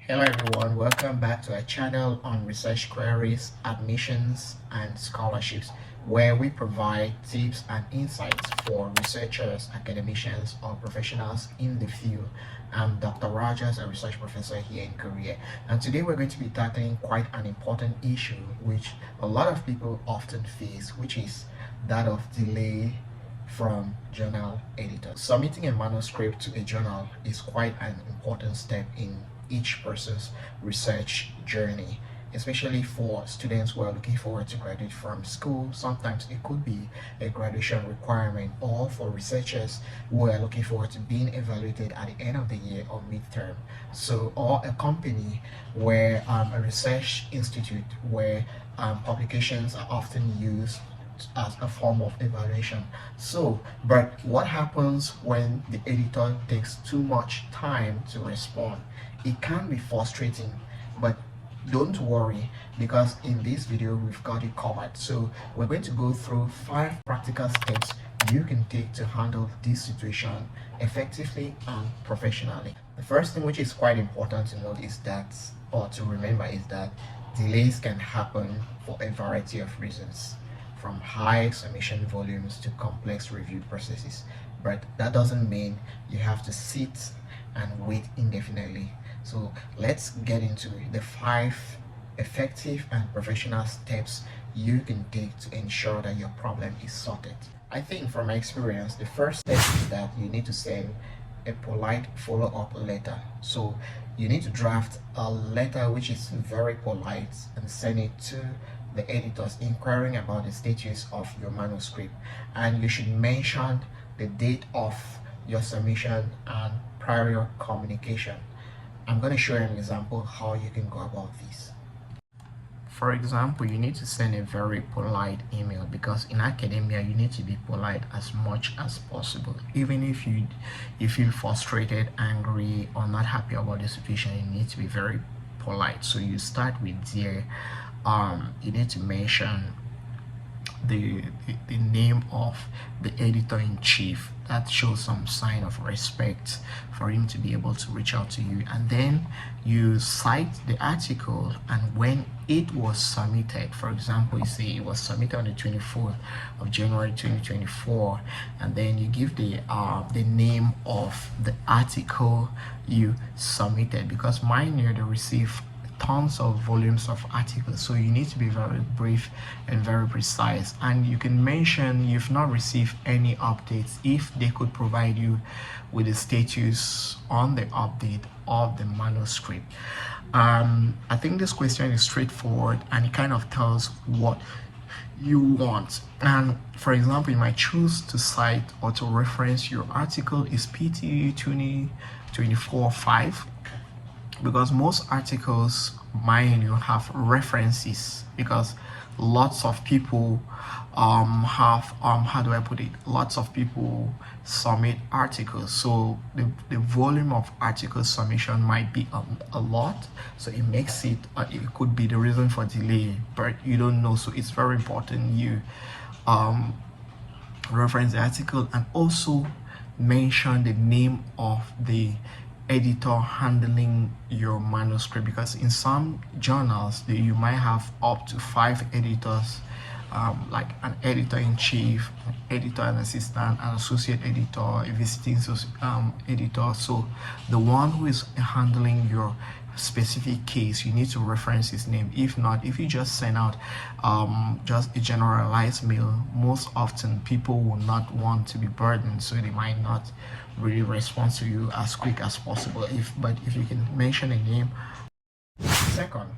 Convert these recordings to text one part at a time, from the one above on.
Hello everyone, welcome back to our channel on research queries, admissions and scholarships, where we provide tips and insights for researchers, academicians or professionals in the field. I'm Dr. Rogers, a research professor here in Korea, and today we're going to be tackling quite an important issue which a lot of people often face, which is that of delay from journal editors. Submitting a manuscript to a journal is quite an important step in each person's research journey, especially for students who are looking forward to graduate from school. Sometimes it could be a graduation requirement, or for researchers who are looking forward to being evaluated at the end of the year or midterm. So, or a company where a research institute where publications are often used as a form of evaluation. So, but what happens when the editor takes too much time to respond? It can be frustrating, but don't worry, because in this video we've got it covered. So we're going to go through 5 practical steps you can take to handle this situation effectively and professionally. The first thing, which is quite important to note, is that, or to remember, is that delays can happen for a variety of reasons, from high submission volumes to complex review processes. But that doesn't mean you have to sit and wait indefinitely. So let's get into the 5 effective and professional steps you can take to ensure that your problem is sorted. I think from my experience, the first step is that you need to send a polite follow-up letter. So you need to draft a letter which is very polite and send it to the editors inquiring about the status of your manuscript, and you should mention the date of your submission and prior communication. I'm going to show you an example how you can go about this. For example, you need to send a very polite email, because in academia you need to be polite as much as possible. Even if you feel frustrated, angry or not happy about the situation, you need to be very polite. So you start with dear. You need to mention the name of the editor-in-chief. That shows some sign of respect for him to be able to reach out to you, and then you cite the article and when it was submitted. For example, you say it was submitted on the 24th of January 2024, and then you give the name of the article you submitted, because mine here they receive tons of volumes of articles, so you need to be very brief and very precise. And you can mention you've not received any updates if they could provide you with the status on the update of the manuscript. I think this question is straightforward and it kind of tells what you want. And for example, you might choose to cite or to reference your article is PT 2024-5, because most articles, mind you, have references, because lots of people have how do I put it, lots of people submit articles, so the volume of article submission might be a lot, so it makes it it could be the reason for delay, but you don't know. So it's very important you reference the article and also mention the name of the editor handling your manuscript, because in some journals you might have up to 5 editors, like an editor-in-chief, editor and assistant, an associate editor, a visiting editor. So the one who is handling your specific case, you need to reference his name. If not, if you just send out just a generalized mail, most often people will not want to be burdened, so they might not really respond to you as quick as possible. But if you can mention a name. Second,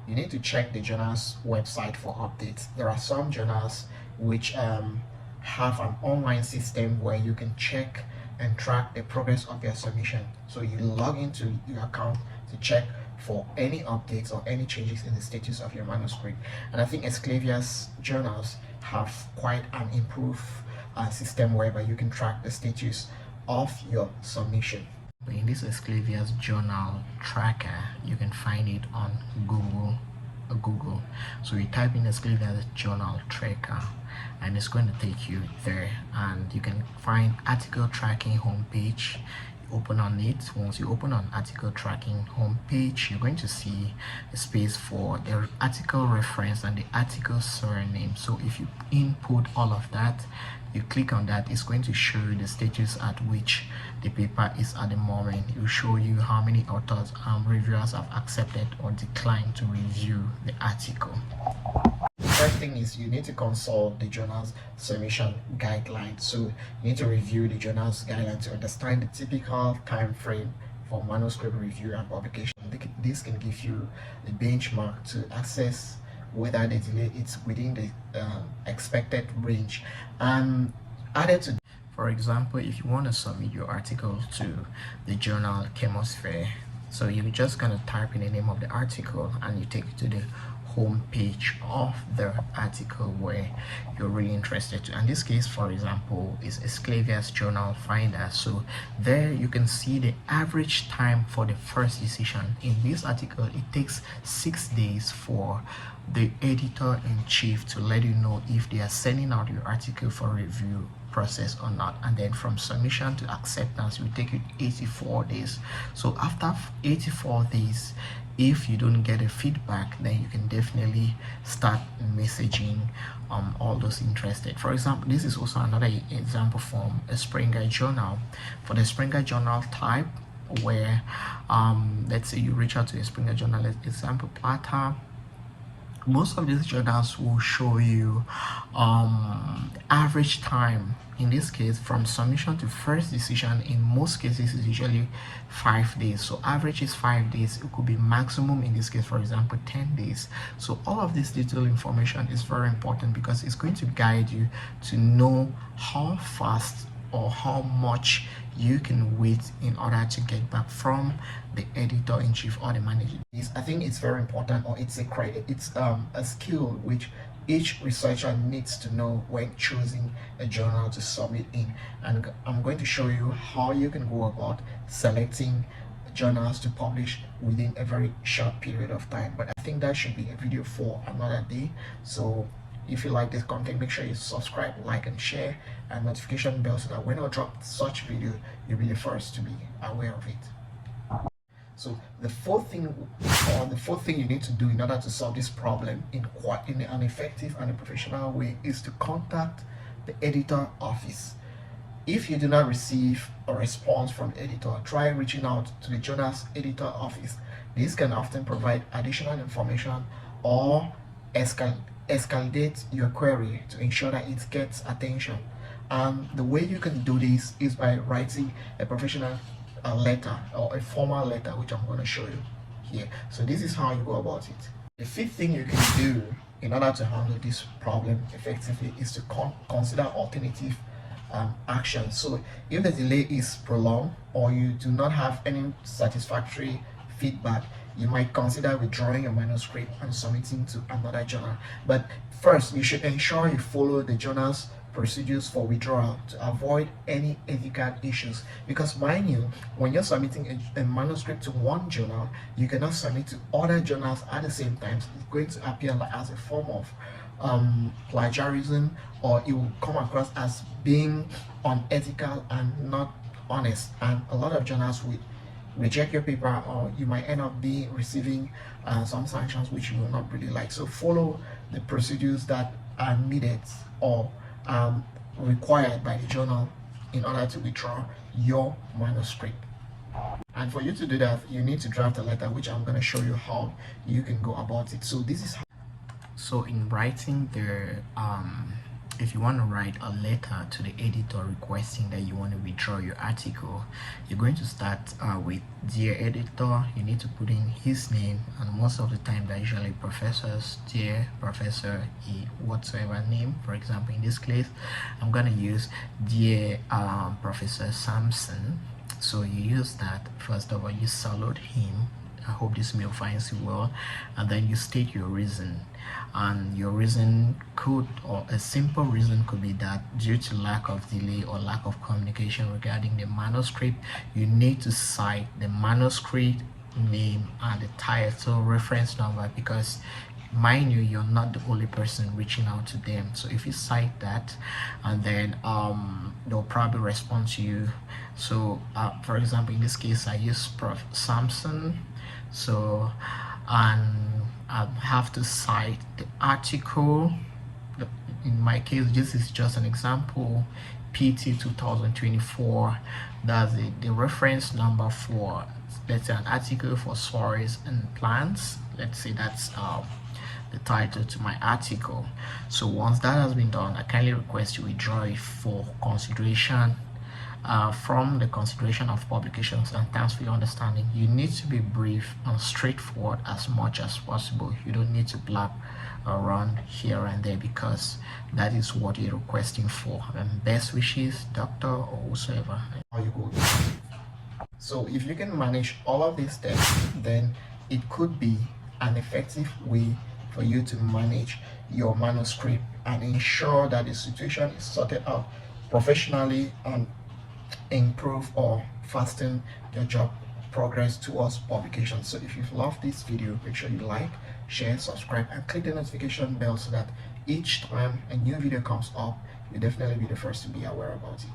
you need to check the journal's website for updates. There are some journals which have an online system where you can check and track the progress of your submission. So you log into your account to check for any updates or any changes in the status of your manuscript. And I think Esclavia's journals have quite an improved system whereby you can track the status of your submission. In this Esclavia's journal tracker, you can find it on Google. So you type in Esclavia's journal tracker and it's going to take you there, and you can find article tracking homepage. open on it. Once you open on article tracking homepage, you're going to see a space for the article reference and the article surname. So if you input all of that, you click on that, it's going to show you the status at which the paper is at the moment. It will show you how many authors and reviewers have accepted or declined to review the article. First thing is you need to consult the journal's submission guidelines. So you need to review the journal's guidelines to understand the typical time frame for manuscript review and publication. This can give you the benchmark to assess whether the delay is within the expected range. And added to, for example, if you want to submit your article to the journal Chemosphere, so you're just going to type in the name of the article and you take it to the home page of the article where you're really interested to. In this case, for example, is Esclavia's Journal Finder. So there you can see the average time for the first decision. In this article, it takes 6 days for the editor-in-chief to let you know if they are sending out your article for review process or not, and then from submission to acceptance it will take you 84 days. So after 84 days, if you don't get a feedback, then you can definitely start messaging all those interested. For example, this is also another example from a Springer Journal. For the Springer Journal type, where let's say you reach out to a Springer Journal example platter, most of these journals will show you average time. In this case, from submission to first decision, in most cases is usually 5 days. So average is 5 days. It could be maximum, in this case, for example, 10 days. So all of this detailed information is very important because it's going to guide you to know how fast or how much you can wait in order to get back from the editor-in-chief or the manager. I think it's very important, or it's a credit, it's a skill which each researcher needs to know when choosing a journal to submit in. And I'm going to show you how you can go about selecting journals to publish within a very short period of time. But I think that should be a video for another day. So if you like this content, make sure you subscribe, like and share, and notification bell so that when I drop such video, you'll be the first to be aware of it. So the fourth thing you need to do in order to solve this problem in an effective and a professional way is to contact the editor office. If you do not receive a response from the editor, try reaching out to the journal's editor office. This can often provide additional information or escalate your query to ensure that it gets attention. And the way you can do this is by writing a professional letter or a formal letter, which I'm going to show you here. So this is how you go about it. The fifth thing you can do in order to handle this problem effectively is to consider alternative actions. So if the delay is prolonged or you do not have any satisfactory feedback, you might consider withdrawing your manuscript and submitting to another journal. But first, you should ensure you follow the journal's procedures for withdrawal to avoid any ethical issues. Because mind you, when you're submitting a manuscript to one journal, you cannot submit to other journals at the same time. It's going to appear like as a form of plagiarism, or it will come across as being unethical and not honest. And a lot of journals will reject your paper, or you might end up receiving some sanctions which you will not really like. So follow the procedures that are needed or required by the journal in order to withdraw your manuscript. And for you to do that, you need to draft a letter, which I'm going to show you how you can go about it. So this is how. So in writing the if you want to write a letter to the editor requesting that you want to withdraw your article, you're going to start with dear editor. You need to put in his name, and most of the time they're usually professors, dear professor E whatsoever name. For example, in this case I'm going to use dear Professor Sampson. So you use that. First of all, you salute him. I hope this mail finds you well, and then you state your reason. And your reason could, or a simple reason could be that due to lack of delay or lack of communication regarding the manuscript, you need to cite the manuscript name and the title reference number, because mind you, you're not the only person reaching out to them. So if you cite that, and then they'll probably respond to you So for example, in this case I use Prof Samson. So and I have to cite the article. In my case, this is just an example, PT 2024. That's the reference number for, let's say, an article for soils and plants. Let's say that's the title to my article. So once that has been done, I kindly request you withdraw it for consideration from the consideration of publications. And thanks for your understanding. You need to be brief and straightforward as much as possible. You don't need to blab around here and there, because that is what you're requesting for. And best wishes, doctor or whosoever. How you go. So if you can manage all of these steps, then it could be an effective way for you to manage your manuscript and ensure that the situation is sorted out professionally and improve or fasten your job progress towards publication. So if you've loved this video, make sure you like, share, subscribe, and click the notification bell so that each time a new video comes up, you'll definitely be the first to be aware about it.